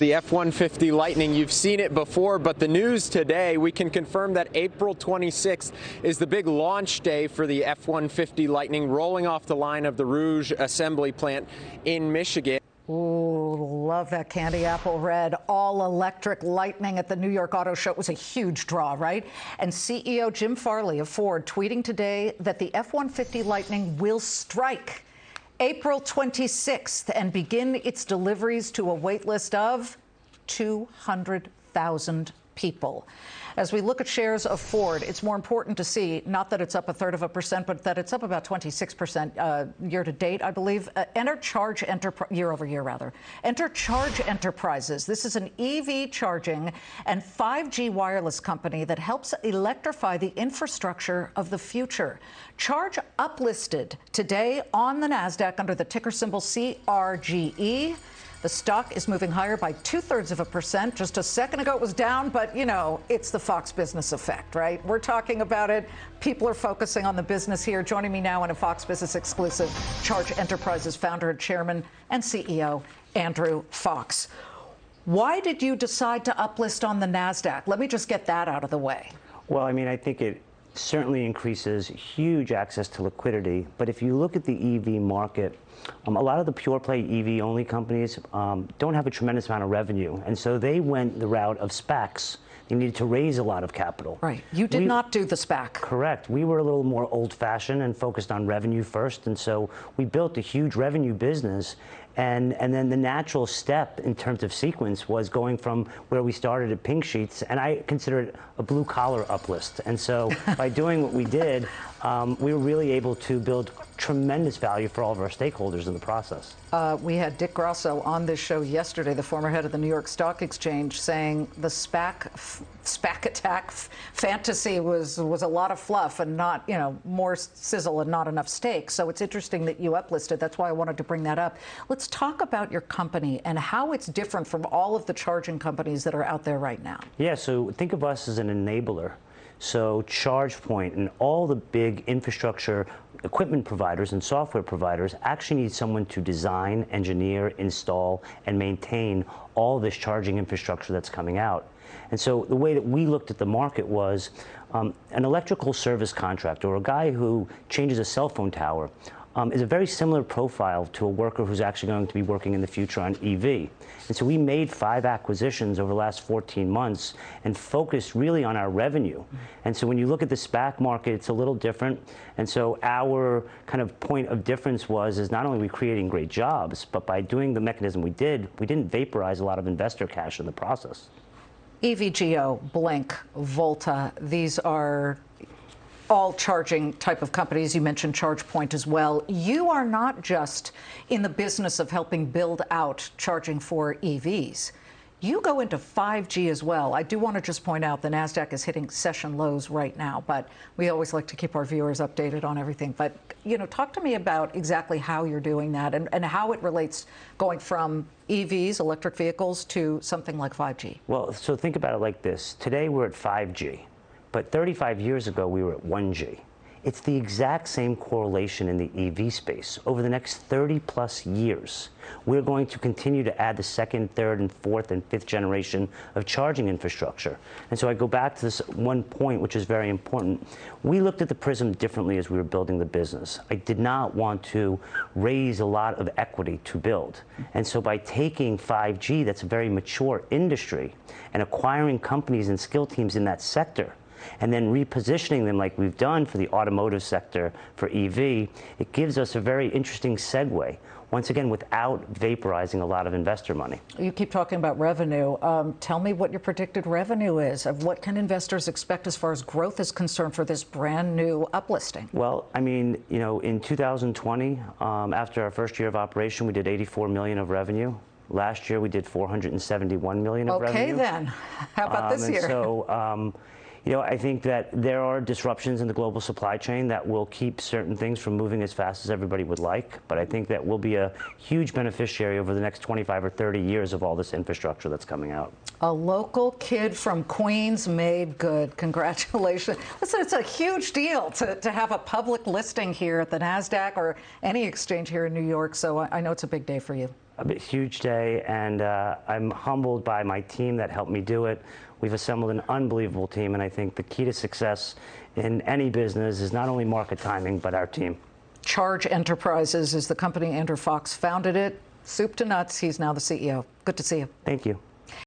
The F-150 Lightning, you've seen it before, but the news today, we can confirm that April 26th is the big launch day for the F-150 Lightning, rolling off the line of the Rouge assembly plant in Michigan. Ooh, love that candy apple red all-electric Lightning at the New York Auto Show. It was a huge draw, right? And CEO Jim Farley of Ford tweeting today that the F-150 Lightning will strike April 26th and begin its deliveries to a wait list of 200,000 people. As we look at shares of Ford, it's more important to see not that it's up 1/3%, but that it's up about 26% year to date, I believe. Enter Charge year over year, rather. Enter Charge Enterprises. This is an EV charging and 5G wireless company that helps electrify the infrastructure of the future. Charge uplisted today on the Nasdaq under the ticker symbol CRGE. The stock is moving higher by 2/3%. Just a second ago, it was down, but, you know, it's the Fox Business effect, right? We're talking about it. People are focusing on the business here. Joining me now in a Fox Business exclusive, Charge Enterprises founder, chairman, and CEO, Andrew Fox. Why did you decide to uplist on the Nasdaq? Let me just get that out of the way. Well, I mean, I think it certainly increases huge access to liquidity. But if you look at the EV market, a lot of the pure play EV only companies don't have a tremendous amount of revenue. And so they went the route of SPACs. They needed to raise a lot of capital. Right. You did not do the SPAC. Correct. We were a little more old fashioned and focused on revenue first. And so we built a huge revenue business. And then the natural step in terms of sequence was going from where we started at Pink Sheets, and I consider it a blue collar uplist. And so by doing what we did, we were really able to build tremendous value for all of our stakeholders in the process. We had Dick Grosso on this show yesterday, the former head of the New York Stock Exchange, saying the SPAC attack fantasy was a lot of fluff and not, you know, more sizzle and not enough steak. So it's interesting that you uplisted. That's why I wanted to bring that up. Let's talk about your company and how it's different from all of the charging companies that are out there right now. Yeah, so think of us as an enabler. So ChargePoint and all the big infrastructure equipment providers and software providers actually need someone to design, engineer, install, and maintain all this charging infrastructure that's coming out. And so the way that we looked at the market was an electrical service contractor, or a guy who changes a cell phone tower, is a very similar profile to a worker who's actually going to be working in the future on EV. And so we made 5 acquisitions over the last 14 months and focused really on our revenue. And so when you look at the SPAC market, it's a little different. And so our kind of point of difference is not only are we creating great jobs, but by doing the mechanism we didn't vaporize a lot of investor cash in the process. EVGO, Blink, Volta, these are all charging type of companies. You mentioned ChargePoint as well. You are not just in the business of helping build out charging for EVs. You go into 5G as well. I do want to just point out the Nasdaq is hitting session lows right now, but we always like to keep our viewers updated on everything. But, you know, talk to me about exactly how you're doing that and how it relates going from EVs, electric vehicles, to something like 5G. Well, so think about it like this. Today we're at 5G. But 35 years ago, we were at 1G. It's the exact same correlation in the EV space. Over the next 30 plus years, we're going to continue to add the second, third, and fourth, and fifth generation of charging infrastructure. And so I go back to this one point, which is very important. We looked at the prism differently as we were building the business. I did not want to raise a lot of equity to build. And so by taking 5G, that's a very mature industry, and acquiring companies and skill teams in that sector, and then repositioning them like we've done for the automotive sector for EV, it gives us a very interesting segue, once again, without vaporizing a lot of investor money. You keep talking about revenue. Tell me what your predicted revenue is. What can investors expect as far as growth is concerned for this brand new uplisting? Well, I mean, you know, in 2020, after our first year of operation, we did 84 million of revenue. Last year, we did 471 million of revenue. Okay, then. How about this year? So, you know, I think that there are disruptions in the global supply chain that will keep certain things from moving as fast as everybody would like. But I think that we'll be a huge beneficiary over the next 25 or 30 years of all this infrastructure that's coming out. A local kid from Queens made good. Congratulations. Listen, it's a huge deal to have a public listing here at the Nasdaq or any exchange here in New York. So I know it's a big day for you. A huge day, and I'm humbled by my team that helped me do it. We've assembled an unbelievable team, and I think the key to success in any business is not only market timing, but our team. Charge Enterprises is the company. Andrew Fox founded it. Soup to nuts. He's now the CEO. Good to see you. Thank you.